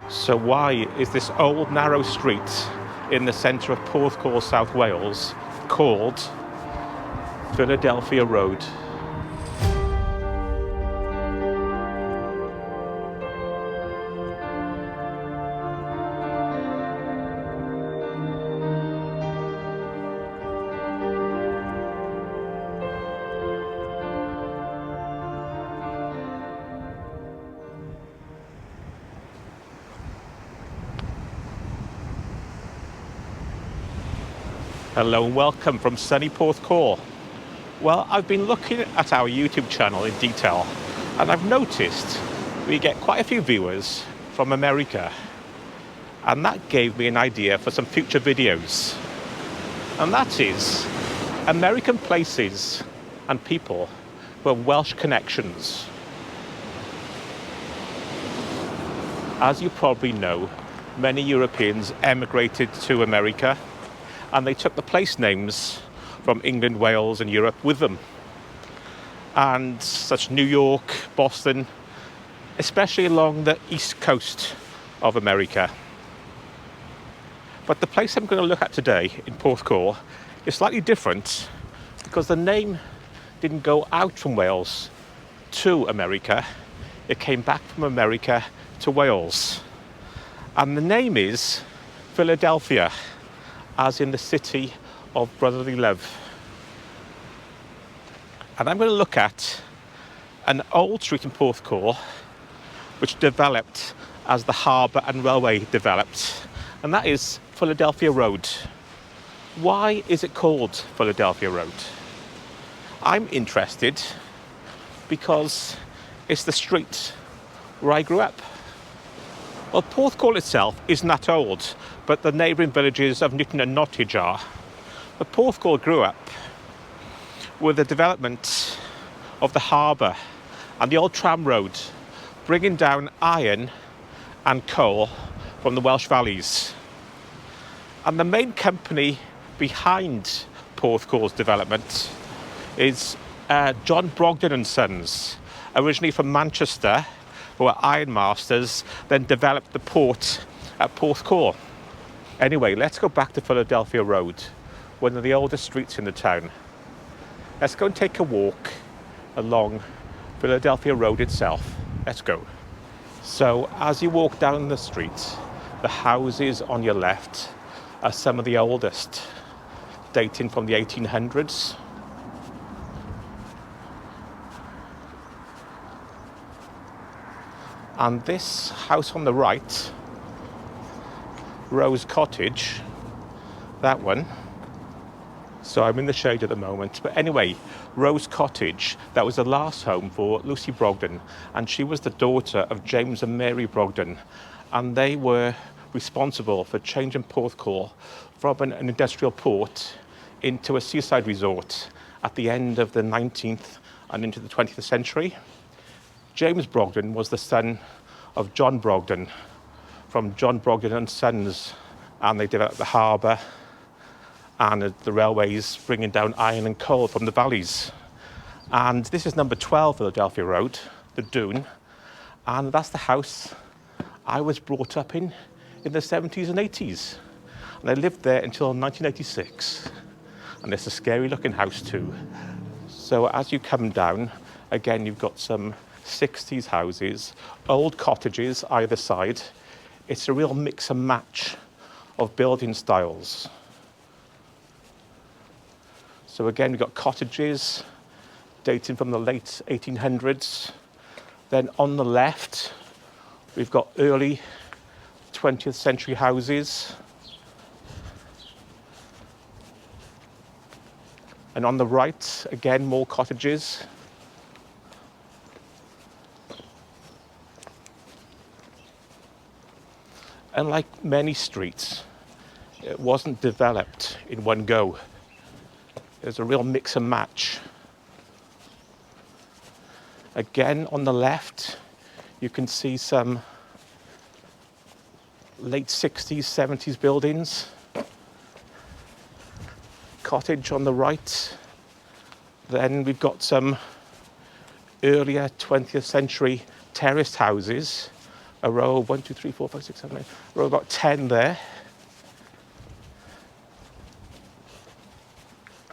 So why is this old narrow street in the centre of Porthcawl, South Wales, called Philadelphia Road? Hello and welcome from sunny Porthcawl. Well, I've been looking at our YouTube channel in detail and I've noticed we get quite a few viewers from America, and that gave me an idea for some future videos, and that is American places and people with Welsh connections. As you probably know, many Europeans emigrated to America, and they took the place names from England, Wales and Europe with them. And such New York, Boston, especially along the east coast of America. But the place I'm going to look at today in Porthcawl is slightly different because the name didn't go out from Wales to America. It came back from America to Wales. And the name is Philadelphia, as in the city of brotherly love. And I'm going to look at an old street in Porthcawl which developed as the harbour and railway developed, and that is Philadelphia Road. Why is it called Philadelphia Road? I'm interested because it's the street where I grew up. Well, Porthcawl itself isn't that old, but the neighbouring villages of Newton and Nottage are. But Porthcawl grew up with the development of the harbour and the old tram road, bringing down iron and coal from the Welsh valleys. And the main company behind Porthcawl's development is John Brogden and Sons, originally from Manchester, who were ironmasters, then developed the port at Porthcawl. Anyway, let's go back to Philadelphia Road, one of the oldest streets in the town. Let's go and take a walk along Philadelphia Road itself. Let's go. So as you walk down the street, the houses on your left are some of the oldest, dating from the 1800s. And this house on the right, Rose Cottage, that one. So I'm in the shade at the moment. But anyway, Rose Cottage, that was the last home for Lucy Brogden. And she was the daughter of James and Mary Brogden. And they were responsible for changing Porthcawl from an industrial port into a seaside resort at the end of the 19th and into the 20th century. James Brogden was the son of John Brogden from John Brogden and Sons, and they developed the harbour and the railways, bringing down iron and coal from the valleys. And this is number 12 Philadelphia Road, the Dune, and that's the house I was brought up in the 70s and 80s. And I lived there until 1986. And it's a scary looking house too. So as you come down, again, you've got some 60s houses, old cottages either side. It's a real mix and match of building styles. So again, we've got cottages dating from the late 1800s. Then on the left, we've got early 20th century houses. And on the right, again, more cottages. And like many streets, it wasn't developed in one go. There's a real mix and match. Again, on the left, you can see some late 60s, 70s buildings. Cottage on the right. Then we've got some earlier 20th century terraced houses a row of 1, 2, 3, 4, 5, 6, 7, 8, a row of about 10 there.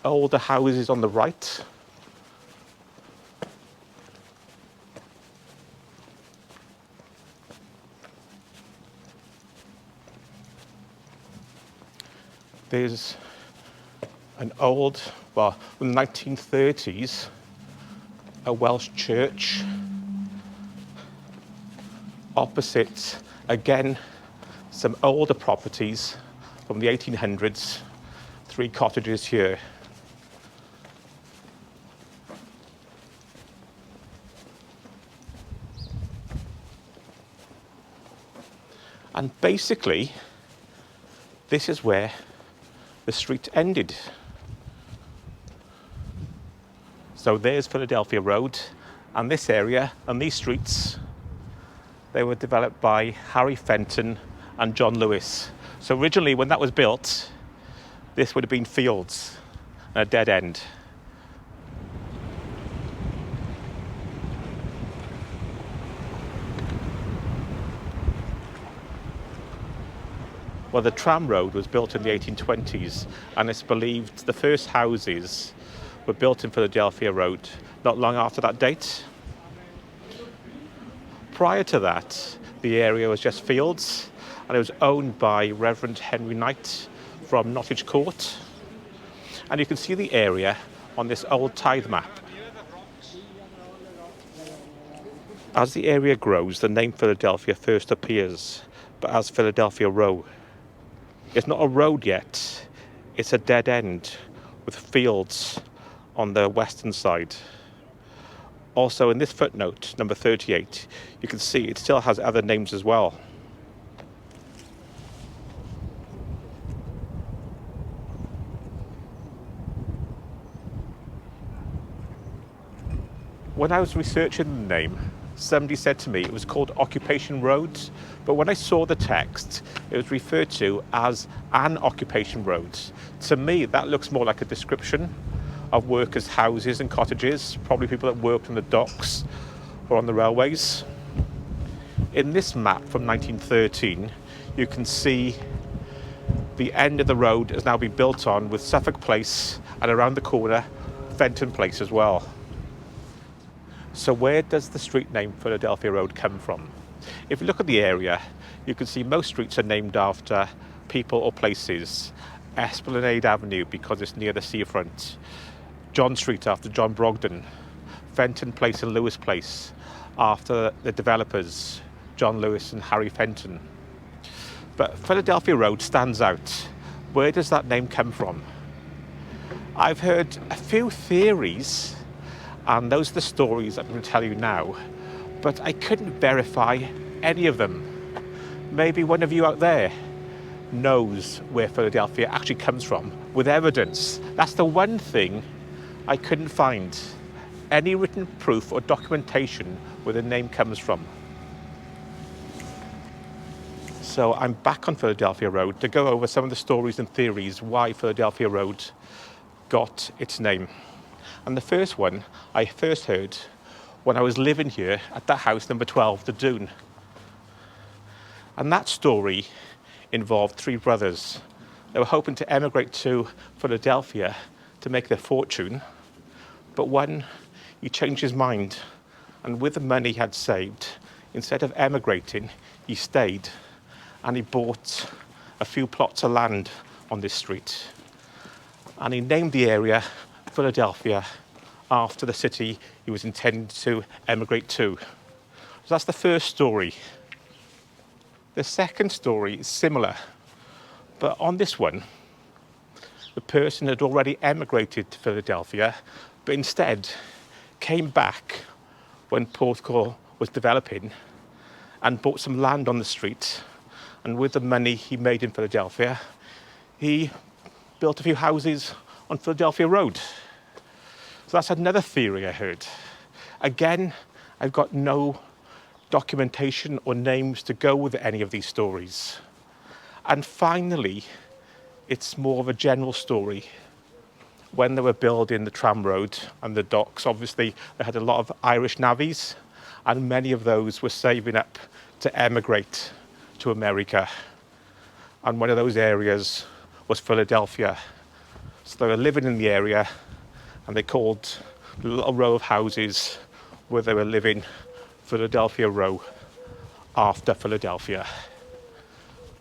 Older houses on the right. There's an old, well, from the 1930s, a Welsh church. Opposite, again, some older properties from the 1800s, 3 cottages here. And basically, this is where the street ended. So there's Philadelphia Road, and this area and these streets, they were developed by Harry Fenton and John Lewis. So originally, when that was built, this would have been fields and a dead end. Well, the tram road was built in the 1820s, and it's believed the first houses were built in Philadelphia Road not long after that date. Prior to that, the area was just fields, and it was owned by Reverend Henry Knight from Nottage Court. And you can see the area on this old tithe map. As the area grows, the name Philadelphia first appears, but as Philadelphia Row. It's not a road yet, it's a dead end with fields on the western side. Also, in this footnote, number 38, you can see it still has other names as well. When I was researching the name, somebody said to me it was called Occupation Road, but when I saw the text, it was referred to as an occupation road. To me, that looks more like a description of workers' houses and cottages, probably people that worked on the docks or on the railways. In this map from 1913, you can see the end of the road has now been built on with Suffolk Place, and around the corner, Fenton Place as well. So where does the street name Philadelphia Road come from? If you look at the area, you can see most streets are named after people or places. Esplanade Avenue, because it's near the seafront. John Street, after John Brogden. Fenton Place and Lewis Place, after the developers, John Lewis and Harry Fenton. But Philadelphia Road stands out. Where does that name come from? I've heard a few theories, and those are the stories I'm going to tell you now, but I couldn't verify any of them. Maybe one of you out there knows where Philadelphia actually comes from, with evidence. That's the one thing I couldn't find. Any written proof or documentation where the name comes from. So I'm back on Philadelphia Road to go over some of the stories and theories why Philadelphia Road got its name. And the first one I first heard when I was living here at that house, number 12, the Dune. And that story involved 3 brothers. They were hoping to emigrate to Philadelphia to make their fortune, but one, he changed his mind, and with the money he had saved, instead of emigrating, he stayed, and he bought a few plots of land on this street. And he named the area Philadelphia after the city he was intending to emigrate to. So that's the first story. The second story is similar, but on this one, the person had already emigrated to Philadelphia, but instead came back when Porthcawl was developing and bought some land on the street, and with the money he made in Philadelphia, he built a few houses on Philadelphia Road. So that's another theory I heard. Again, I've got no documentation or names to go with any of these stories. And finally, it's more of a general story. When they were building the tram road and the docks, obviously they had a lot of Irish navvies, and many of those were saving up to emigrate to America. And one of those areas was Philadelphia. So they were living in the area, and they called the little row of houses where they were living Philadelphia Row, after Philadelphia.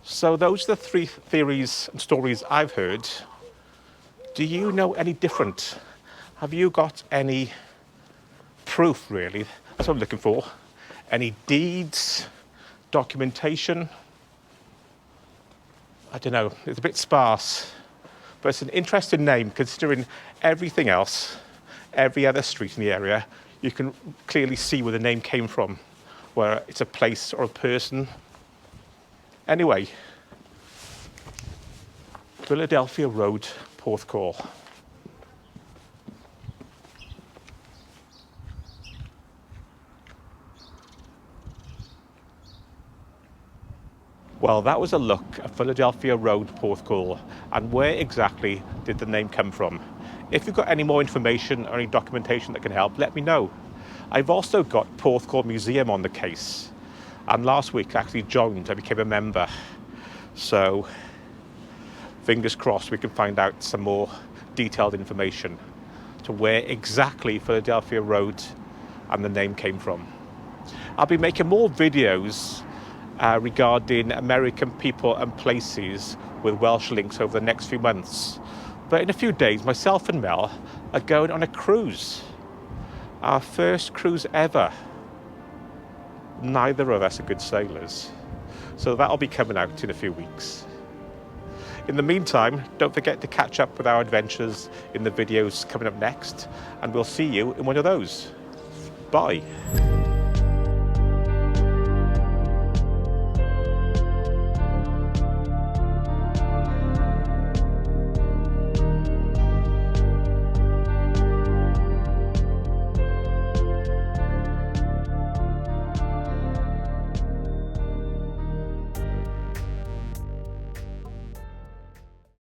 So those are the three theories and stories I've heard. Do you know any different? Have you got any proof, really? That's what I'm looking for. Any deeds, documentation? I don't know, it's a bit sparse, but it's an interesting name considering everything else, every other street in the area, you can clearly see where the name came from, where it's a place or a person. Anyway, Philadelphia Road, Porthcawl. Well, that was a look at Philadelphia Road, Porthcawl, and where exactly did the name come from? If you've got any more information or any documentation that can help, let me know. I've also got Porthcawl Museum on the case, and last week I actually joined, I became a member. So, fingers crossed we can find out some more detailed information to where exactly Philadelphia Road and the name came from. I'll be making more videos regarding American people and places with Welsh links over the next few months. But in a few days, myself and Mel are going on a cruise. Our first cruise ever. Neither of us are good sailors. So that'll be coming out in a few weeks. In the meantime, don't forget to catch up with our adventures in the videos coming up next, and we'll see you in one of those. Bye.